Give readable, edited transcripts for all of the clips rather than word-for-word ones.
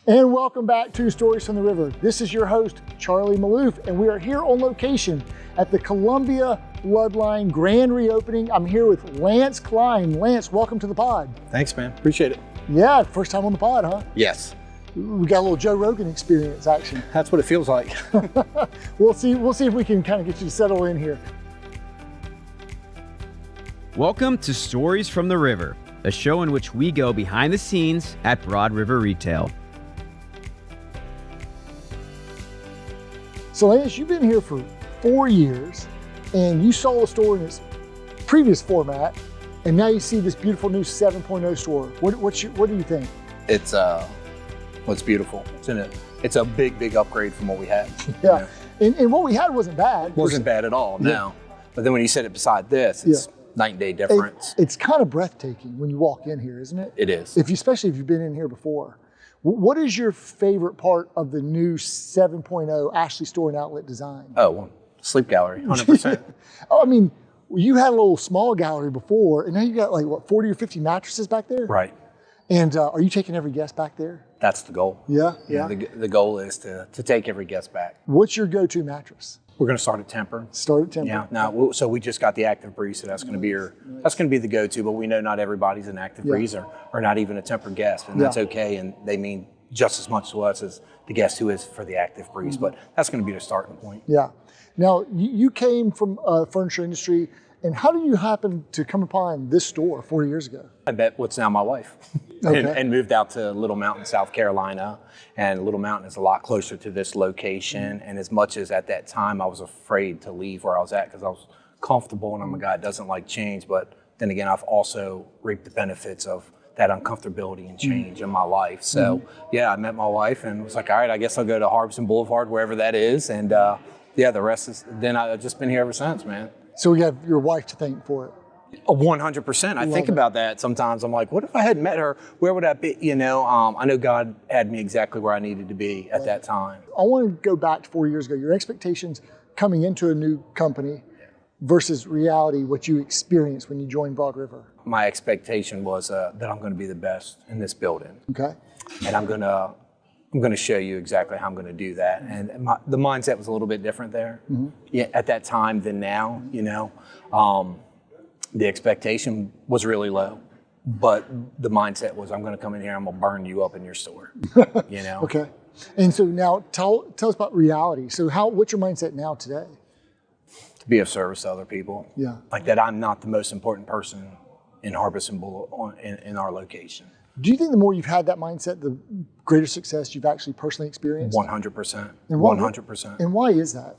And welcome back to Stories from the River. This is your host, Charlie Malouf, and we are here on location at the Columbia Bloodline grand reopening. I'm here with Lance Cline. Lance, welcome to the pod. Thanks, man. Appreciate it. Yeah, first time on the pod, huh? Yes. We got a little Joe Rogan experience action. That's what it feels like. We'll see if we can kind of get you to settle in here. Welcome to Stories from the River, a show in which we go behind the scenes at Broad River Retail. So Lance, you've been here for 4 years, and you saw the store in its previous format, and now you see this beautiful new 7.0 store. What do you think? It's beautiful. It's a big upgrade from what we had. Yeah, you know? and what we had wasn't bad. Wasn't bad at all, no. Yeah. But then when you set it beside this, it's night and day difference. It's kind of breathtaking when you walk in here, isn't it? It is. Especially if you've been in here before. What is your favorite part of the new 7.0 Ashley Store and Outlet design? Oh, well, sleep gallery, 100%. Oh, I mean, you had a little small gallery before, and now you got 40 or 50 mattresses back there? Right. And are you taking every guest back there? That's the goal. Yeah. The goal is to take every guest back. What's your go-to mattress? We're going to start at Temper. Start at Temper. Yeah. Now, so we just got the Active Breeze, so that's going to be the go-to. But we know not everybody's an Active Breeze or not even a Temper guest, and that's okay. And they mean just as much to us as the guest who is for the Active Breeze. But that's going to be the starting point. Yeah. Now, you came from furniture industry, and how did you happen to come upon this store 4 years ago? I met what's now my wife, and moved out to Little Mountain, South Carolina. And Little Mountain is a lot closer to this location. And as much as at that time I was afraid to leave where I was at because I was comfortable and I'm a guy that doesn't like change. But then again, I've also reaped the benefits of that uncomfortability and change in my life. So I met my wife and was like, all right, I guess I'll go to Harbison Boulevard, wherever that is. And the rest is, then I've just been here ever since, man. So we have your wife to thank for it. 100%. I think about that sometimes. I'm like, what if I hadn't met her? Where would I be? I know God had me exactly where I needed to be at that time. I want to go back to 4 years ago. Your expectations coming into a new company versus reality, what you experienced when you joined Broad River. My expectation was that I'm going to be the best in this building. Okay. And I'm going to show you exactly how I'm going to do that. And the mindset was a little bit different there at that time than now, The expectation was really low, but the mindset was, I'm going to come in here, I'm going to burn you up in your store, Okay. And so now tell us about reality. So what's your mindset now today? To be of service to other people. Yeah. Like that I'm not the most important person in Harbison Boulevard in our location. Do you think the more you've had that mindset, the greater success you've actually personally experienced? 100%. And 100%. And why is that?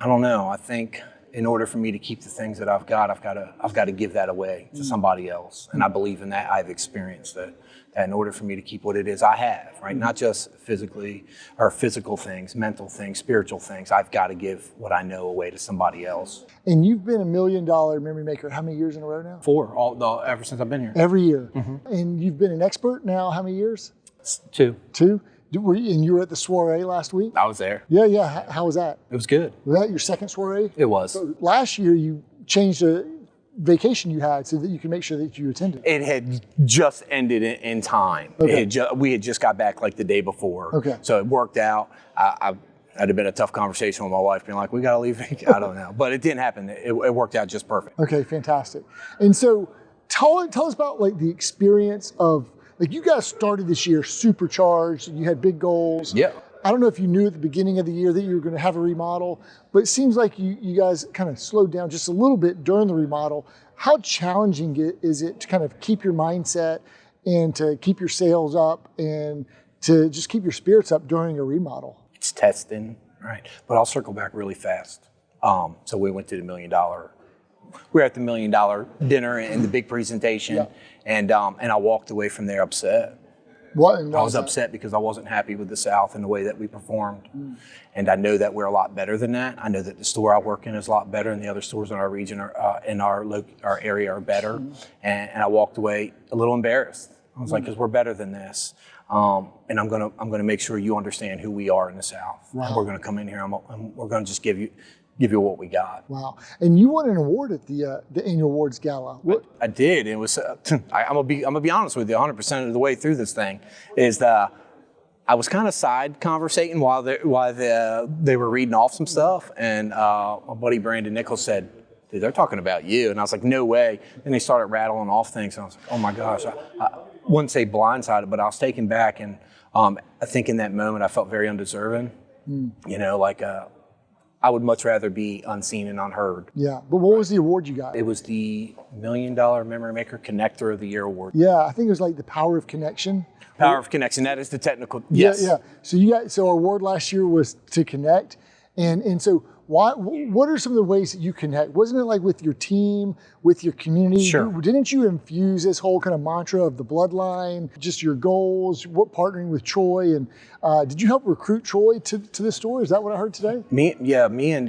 I don't know. I think in order for me to keep the things that I've got to give that away to somebody else. And I believe in that. I've experienced that in order for me to keep what it is I have, right? Not just physically or physical things, mental things, spiritual things. I've got to give what I know away to somebody else. And you've been $1 million memory maker how many years in a row now? 4, ever since I've been here. Every year. And you've been an expert now how many years? 2. 2? And you were at the soiree last week? I was there. Yeah. How was that? It was good. Was that your second soiree? It was. So last year you changed a vacation you had so that you can make sure that you attended. It had just ended in time. Okay. We had just got back like the day before. Okay. So it worked out. I'd have been a tough conversation with my wife being like, we got to leave. I don't know. But it didn't happen. It worked out just perfect. Okay, fantastic. And so tell us about the experience of, you guys started this year supercharged, you had big goals. Yeah. I don't know if you knew at the beginning of the year that you were going to have a remodel, but it seems like you guys kind of slowed down just a little bit during the remodel. How challenging is it to kind of keep your mindset and to keep your sales up and to just keep your spirits up during a remodel? It's testing, right? But I'll circle back really fast. So we went to the $1 million. We were at the $1 million dinner and the big presentation, and I walked away from there upset. What? I was upset because I wasn't happy with the South and the way that we performed. And I know that we're a lot better than that. I know that the store I work in is a lot better, and the other stores in our region in our area are better. And I walked away a little embarrassed. I was like, because we're better than this. And I'm gonna make sure you understand who we are in the South. Wow. And we're gonna come in here and we're gonna just give you what we got. Wow. And you won an award at the Annual Awards Gala. What? I did. It was. I'm gonna be honest with you. 100% of the way through this thing is the I was kind of side conversating while they were reading off some stuff, and my buddy Brandon Nichols said, "Dude, they're talking about you." And I was like, "No way." And they started rattling off things, and I was like, "Oh my gosh." I wouldn't say blindsided, but I was taken back, and I think in that moment I felt very undeserving. You know, like I would much rather be unseen and unheard. Yeah, but what was the award you got? It was the $1 Million Memory Maker Connector of the Year award. Yeah, I think it was like the Power of Connection. Power of Connection, that is the technical, yes. Yeah. So our award last year was to connect. And so what are some of the ways that you connect? Wasn't it like with your team, with your community? Sure. Didn't you infuse this whole kind of mantra of the bloodline, just your goals, partnering with Troy? And did you help recruit Troy to this store? Is that what I heard today? Me and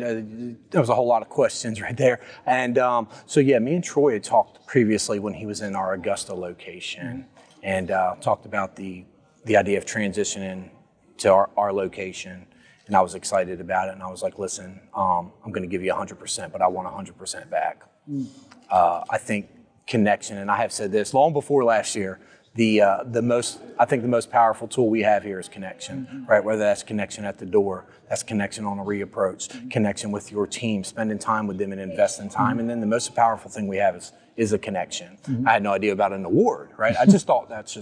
there was a whole lot of questions right there. And me and Troy had talked previously when he was in our Augusta location, and talked about the idea of transitioning to our location. And I was excited about it. And I was like, listen, I'm going to give you 100%, but I want 100% back. I think connection, and I have said this long before last year, the most powerful tool we have here is connection, right? Whether that's connection at the door, that's connection on a reapproach, connection with your team, spending time with them and investing time. And then the most powerful thing we have is a connection. I had no idea about an award, right? I just thought that's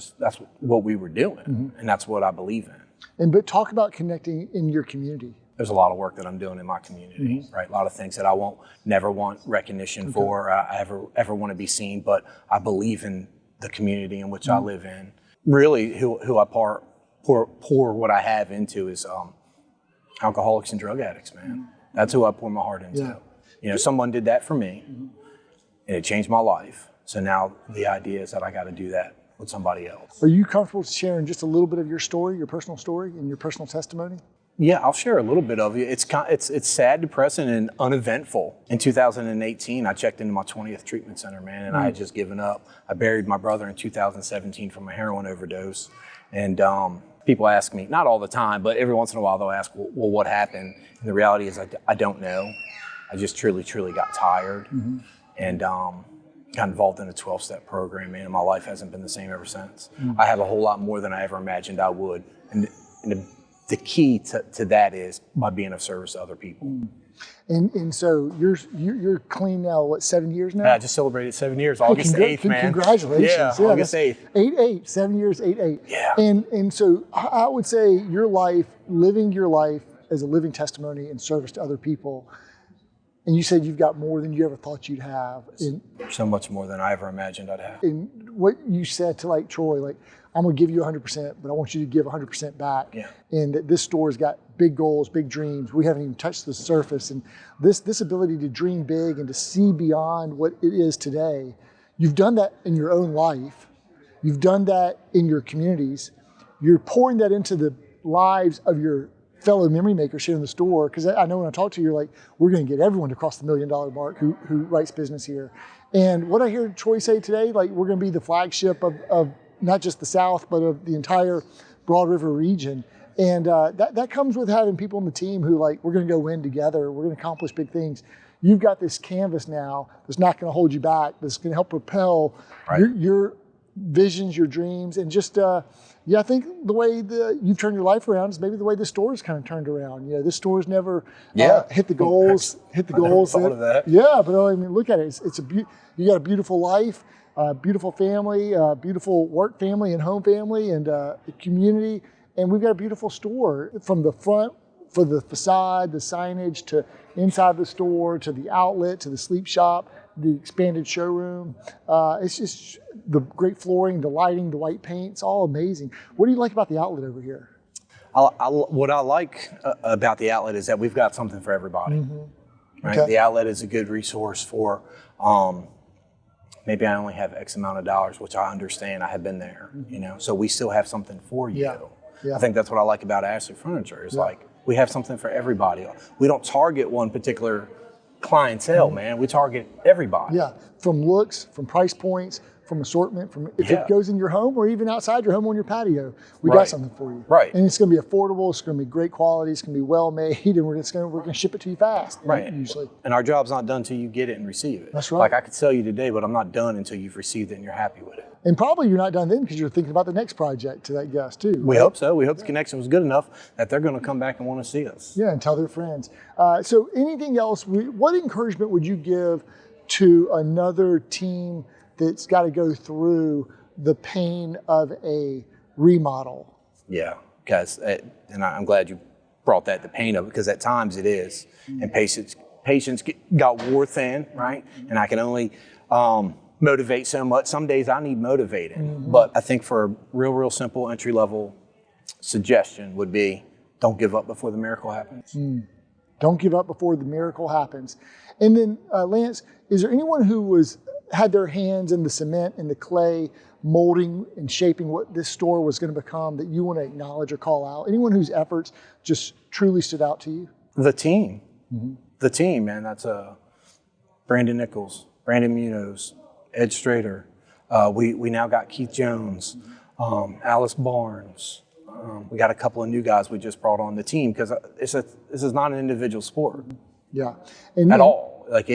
what we were doing, and that's what I believe in. But talk about connecting in your community. There's a lot of work that I'm doing in my community, right? A lot of things that I never want recognition for, I ever want to be seen, but I believe in the community in which I live in. Really, who I pour what I have into is alcoholics and drug addicts, man. That's who I pour my heart into. Yeah. You know, someone did that for me, and it changed my life. So now the idea is that I got to do that with somebody else. Are you comfortable sharing just a little bit of your story, your personal story, and your personal testimony? Yeah, I'll share a little bit of it. It's sad, depressing, and uneventful. In 2018, I checked into my 20th treatment center, man, and I had just given up. I buried my brother in 2017 from a heroin overdose. And people ask me, not all the time, but every once in a while they'll ask, well, what happened? And the reality is I don't know. I just truly got tired and got involved in a 12-step program, man, and my life hasn't been the same ever since. I have a whole lot more than I ever imagined I would. And the key to that is by being of service to other people. And so you're clean now, what, 7 years now? I just celebrated 7 years, August 8th, man. Congratulations. Yeah, August 8th. 8/8, 7 years, 8/8. Yeah. And so I would say living your life as a living testimony and service to other people. And you said you've got more than you ever thought you'd have. So much more than I ever imagined I'd have. And what you said to like Troy, like, I'm going to give you 100%, but I want you to give 100% back. Yeah. And that this store's got big goals, big dreams. We haven't even touched the surface. And this ability to dream big and to see beyond what it is today, you've done that in your own life. You've done that in your communities. You're pouring that into the lives of your fellow memory makers here in the store, because I know when I talk to you, you're like, we're going to get everyone to cross the $1 million mark who writes business here. And what I hear Troy say today, like, we're going to be the flagship of not just the South, but of the entire Broad River region. And that comes with having people on the team who, like, we're going to go win together. We're going to accomplish big things. You've got this canvas now that's not going to hold you back, that's going to help propel your visions, your dreams, and just I think the way you've turned your life around is maybe the way the store's kind of turned around. You know, this store's never hit the goals. I never thought of that. Yeah, but I mean, look at it. You got a beautiful life, beautiful family, beautiful work family and home family, and community, and we've got a beautiful store from the front for the facade, the signage, to inside the store, to the outlet, to the sleep shop, the expanded showroom. It's just the great flooring, the lighting, the white paint. It's all amazing. What do you like about the outlet over here? What I like about the outlet is that we've got something for everybody. Right? Okay. The outlet is a good resource for maybe I only have X amount of dollars, which I understand. I have been there, you know. So we still have something for you. Yeah. I think that's what I like about Ashley Furniture. Is like we have something for everybody. We don't target one particular clientele, man. We target everybody. Yeah, from looks, from price points, from assortment, from if it goes in your home or even outside your home on your patio, we Right. got something for you. Right. And it's going to be affordable. It's going to be great quality. It's going to be well made, and we're going to ship it to you fast. Right. Usually. And our job's not done until you get it and receive it. That's right. Like I could sell you today, but I'm not done until you've received it and you're happy with it. And probably you're not done then because you're thinking about the next project to that guest too. We hope so. We hope the connection was good enough that they're going to come back and want to see us. Yeah, and tell their friends. So anything else, what encouragement would you give to another team that's got to go through the pain of a remodel? Yeah, because, and I'm glad you brought that, the pain of it, because at times it is. And patience got wore thin, right? And I can only motivate so much. Some days I need motivating. But I think for a real simple entry-level suggestion would be, don't give up before the miracle happens. Don't give up before the miracle happens. And then, Lance, is there anyone who had their hands in the cement and the clay, molding and shaping what this store was going to become that you want to acknowledge or call out? Anyone whose efforts just truly stood out to you? The team. The team, man. That's Brandon Nichols, Brandon Munoz, Ed Strader. We now got Keith Jones, Alice Barnes. We got a couple of new guys we just brought on the team because this is not an individual sport. Yeah. At all. Like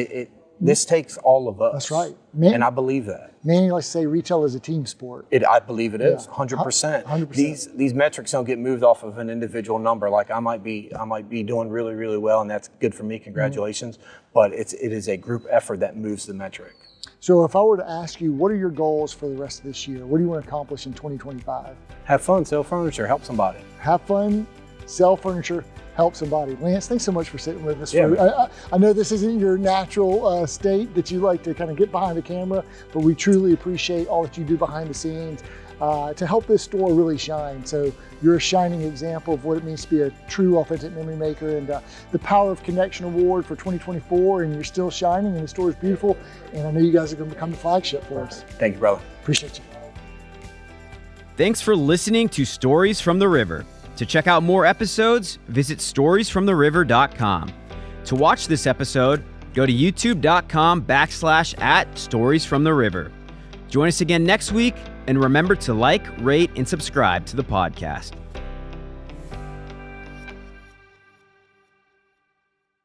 this takes all of us. That's right. And I believe that. Manny likes to say retail is a team sport. I believe it is, 100%. 100%. These metrics don't get moved off of an individual number. Like I might be doing really well, and that's good for me. Congratulations. But it is a group effort that moves the metric. So if I were to ask you, what are your goals for the rest of this year? What do you want to accomplish in 2025? Have fun, sell furniture, help somebody. Have fun, sell furniture, help somebody. Lance, thanks so much for sitting with us. Yeah, I know this isn't your natural state that you like to kind of get behind the camera, but we truly appreciate all that you do behind the scenes to help this store really shine. So you're a shining example of what it means to be a true, authentic memory maker, and the Power of Connection Award for 2024, and you're still shining, and the store is beautiful, and I know you guys are going to become the flagship for us. Thank you, brother. Appreciate you. Thanks for listening to Stories from the River. To check out more episodes, visit storiesfromtheriver.com. To watch this episode, go to youtube.com/@storiesfromtheriver. Join us again next week, and remember to like, rate, and subscribe to the podcast.